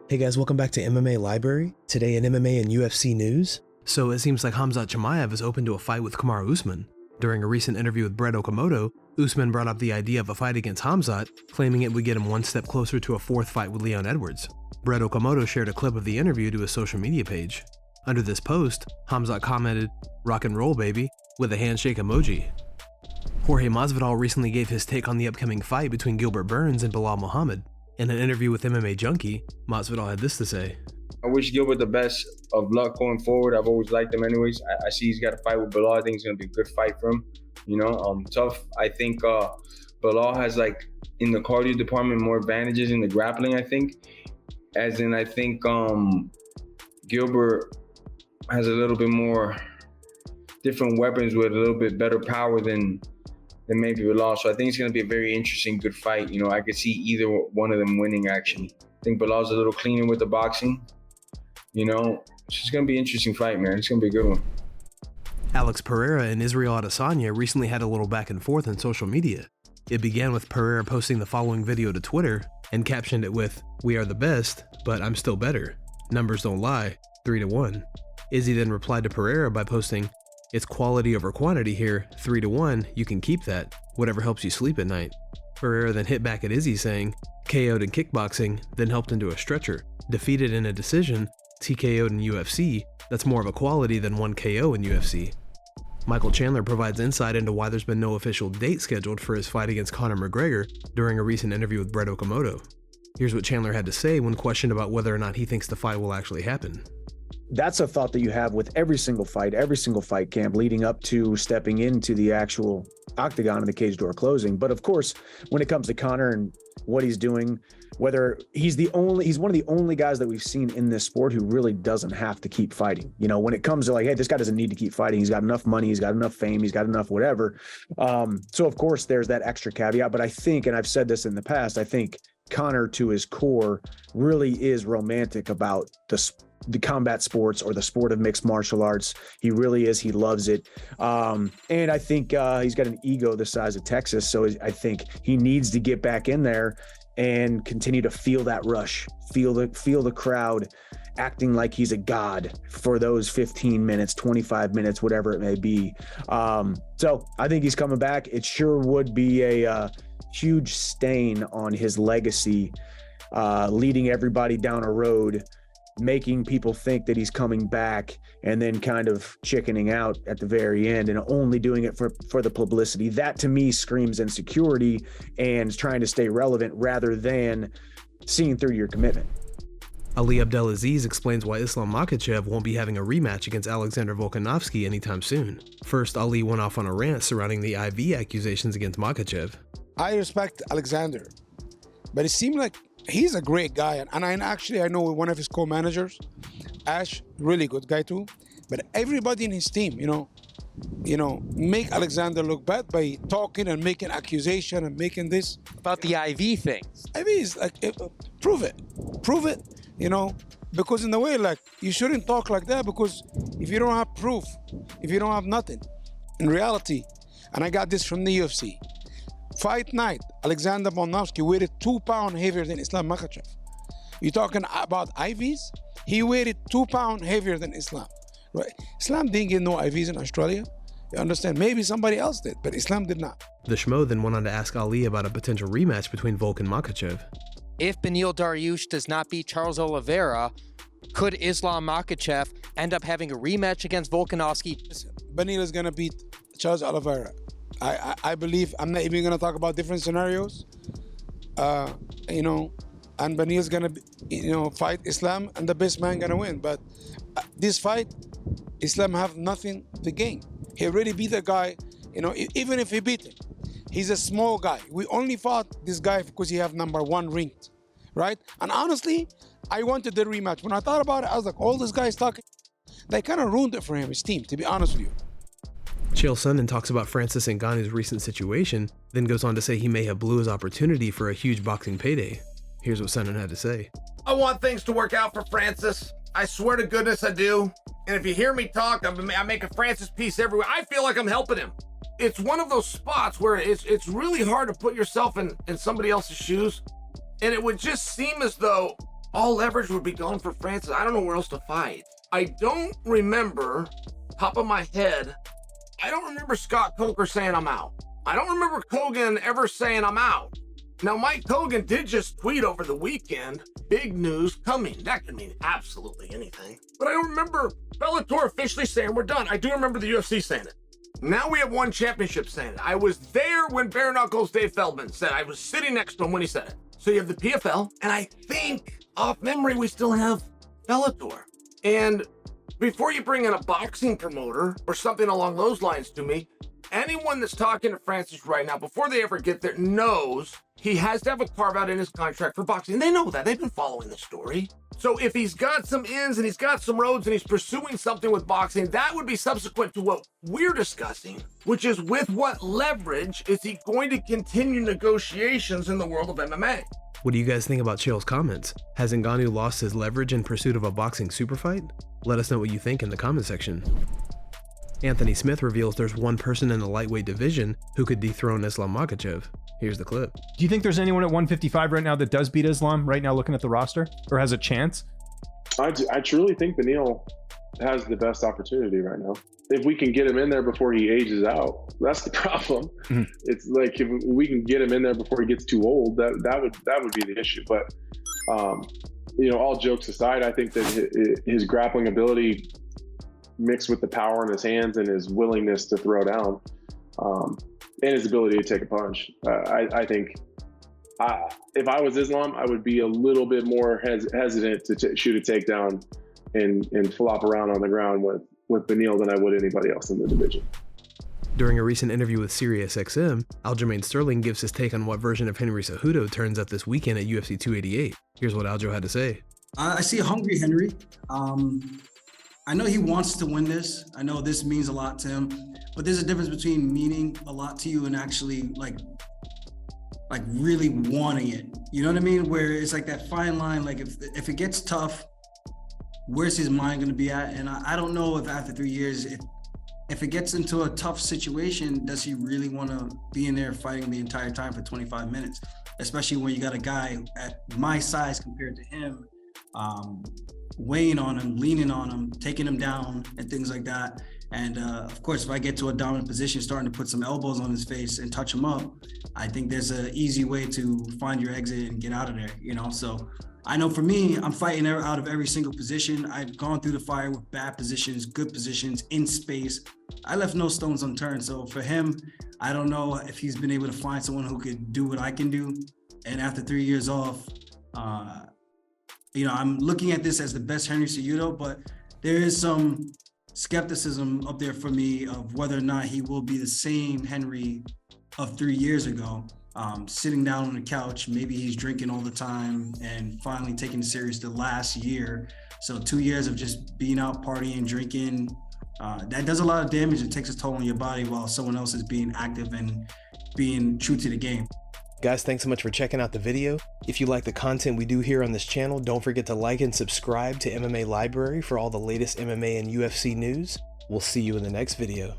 Hey guys, welcome back to MMA Library. Today in MMA and UFC news. So it seems like Khamzat Chimaev is open to a fight with Kamaru Usman. During a recent interview with Brett Okamoto, Usman brought up the idea of a fight against Khamzat, claiming it would get him one step closer to a fourth fight with Leon Edwards. Brett Okamoto shared a clip of the interview to his social media page. Under this post, Khamzat commented, "Rock and roll, baby," with a handshake emoji. Jorge Masvidal recently gave his take on the upcoming fight between Gilbert Burns and Belal Muhammad. In an interview with MMA Junkie, Masvidal had this to say. I wish Gilbert the best of luck going forward. I've always liked him anyways. I see he's got a fight with Belal. I think it's going to be a good fight for him. Tough. I think Belal has, in the cardio department, more advantages in the grappling, I think. As in, I think Gilbert has a little bit more different weapons with a little bit better power than maybe Belal. So I think it's going to be a very interesting, good fight. I could see either one of them winning, actually. I think Belal's a little cleaner with the boxing. It's just going to be an interesting fight, man. It's going to be a good one. Alex Pereira and Israel Adesanya recently had a little back and forth on social media. It began with Pereira posting the following video to Twitter and captioned it with, "We are the best, but I'm still better. Numbers don't lie, 3-1. Izzy then replied to Pereira by posting, "It's quality over quantity here, 3-1, you can keep that, whatever helps you sleep at night." Pereira then hit back at Izzy saying, "KO'd in kickboxing, then helped into a stretcher. Defeated in a decision, TKO'd in UFC, that's more of a quality than one KO in UFC." Michael Chandler provides insight into why there's been no official date scheduled for his fight against Conor McGregor during a recent interview with Brett Okamoto. Here's what Chandler had to say when questioned about whether or not he thinks the fight will actually happen. That's a thought that you have with every single fight camp leading up to stepping into the actual octagon and the cage door closing. But of course, when it comes to Conor and what he's doing, whether he's one of the only guys that we've seen in this sport who really doesn't have to keep fighting. When it comes to hey, this guy doesn't need to keep fighting. He's got enough money. He's got enough fame. He's got enough whatever. So of course there's that extra caveat, but I think, and I've said this in the past, I think Conor to his core really is romantic about the combat sports or the sport of mixed martial arts. He really is. He loves it. And I think he's got an ego the size of Texas. So I think he needs to get back in there and continue to feel that rush, feel the crowd acting like he's a god for those 15 minutes, 25 minutes, whatever it may be. So I think he's coming back. It sure would be a huge stain on his legacy, leading everybody down a road, making people think that he's coming back and then kind of chickening out at the very end and only doing it for the publicity. That to me screams insecurity and trying to stay relevant rather than seeing through your commitment. Ali Abdelaziz explains why Islam Makhachev won't be having a rematch against Alexander Volkanovski anytime soon. First, Ali went off on a rant surrounding the IV accusations against Makhachev. I respect Alexander, but it seemed like he's a great guy, and I know one of his co-managers, Ash, really good guy too. But everybody in his team, make Alexander look bad by talking and making accusation and making this about the IV things. IV is prove it, because in the way you shouldn't talk like that, because if you don't have proof, if you don't have nothing, in reality, and I got this from the UFC. Fight night, Alexander Volkanovski weighed 2 pounds heavier than Islam Makhachev. You're talking about IVs? He weighed 2 pounds heavier than Islam. Right? Islam didn't get no IVs in Australia. You understand? Maybe somebody else did, but Islam did not. The Schmo then went on to ask Ali about a potential rematch between Volk and Makhachev. If Beneil Dariush does not beat Charles Oliveira, could Islam Makhachev end up having a rematch against Volkanovski? Beneil is going to beat Charles Oliveira. I believe, I'm not even going to talk about different scenarios, and Beneil's going to, fight Islam, and the best man going to win. But this fight, Islam have nothing to gain. He already beat the guy, even if he beat him. He's a small guy. We only fought this guy because he have number 1 ranked, right? And honestly, I wanted the rematch. When I thought about it, I was like, all these guys talking, they kind of ruined it for him, his team, to be honest with you. Chael Sonnen talks about Francis Ngannou's recent situation, then goes on to say he may have blew his opportunity for a huge boxing payday. Here's what Sonnen had to say. I want things to work out for Francis. I swear to goodness I do. And if you hear me talk, I make a Francis piece everywhere. I feel like I'm helping him. It's one of those spots where it's really hard to put yourself in somebody else's shoes. And it would just seem as though all leverage would be gone for Francis. I don't know where else to fight. I don't remember, top of my head, I don't remember Scott Coker saying I'm out. I don't remember Kogan ever saying I'm out. Now, Mike Kogan did just tweet over the weekend, big news coming. That could mean absolutely anything. But I don't remember Bellator officially saying we're done. I do remember the UFC saying it. Now we have one championship saying it. I was there when Bare Knuckles Dave Feldman said it. I was sitting next to him when he said it. So you have the PFL, and I think, off memory, we still have Bellator. And before you bring in a boxing promoter or something along those lines to me, anyone that's talking to Francis right now, before they ever get there, knows he has to have a carve out in his contract for boxing. They know that. They've been following the story. So if he's got some ins and he's got some roads and he's pursuing something with boxing, that would be subsequent to what we're discussing, which is with what leverage is he going to continue negotiations in the world of MMA? What do you guys think about Chael's comments? Has Ngannou lost his leverage in pursuit of a boxing super fight? Let us know what you think in the comment section. Anthony Smith reveals there's one person in the lightweight division who could dethrone Islam Makhachev. Here's the clip. Do you think there's anyone at 155 right now that does beat Islam right now looking at the roster, or has a chance? I truly think Beneil has the best opportunity right now. If we can get him in there before he ages out, that's the problem. Mm-hmm. It's like if we can get him in there before he gets too old, that would be the issue. But all jokes aside, I think that his grappling ability mixed with the power in his hands and his willingness to throw down, and his ability to take a punch, I think if I was Islam, I would be a little bit more hesitant to shoot a takedown and flop around on the ground with Beneil than I would anybody else in the division. During a recent interview with SiriusXM, Aljamain Sterling gives his take on what version of Henry Cejudo turns up this weekend at UFC 288. Here's what Aljo had to say. I see a hungry Henry. I know he wants to win this. I know this means a lot to him, but there's a difference between meaning a lot to you and actually like really wanting it. You know what I mean? Where it's like that fine line, like if it gets tough, where's his mind going to be at? And I don't know if after 3 years, if it gets into a tough situation, does he really want to be in there fighting the entire time for 25 minutes? Especially when you got a guy at my size compared to him, weighing on him, leaning on him, taking him down and things like that. And of course, if I get to a dominant position, starting to put some elbows on his face and touch him up, I think there's an easy way to find your exit and get out of there, So I know for me, I'm fighting out of every single position. I've gone through the fire with bad positions, good positions, in space. I left no stones unturned. So for him, I don't know if he's been able to find someone who could do what I can do. And after 3 years off, I'm looking at this as the best Henry Cejudo, but there is some skepticism up there for me of whether or not he will be the same Henry of 3 years ago. Sitting down on the couch, maybe he's drinking all the time and finally taking it serious the last year. So 2 years of just being out partying, drinking, that does a lot of damage. It takes a toll on your body while someone else is being active and being true to the game. Guys, thanks so much for checking out the video. If you like the content we do here on this channel, don't forget to like and subscribe to MMA Library for all the latest MMA and UFC news. We'll see you in the next video.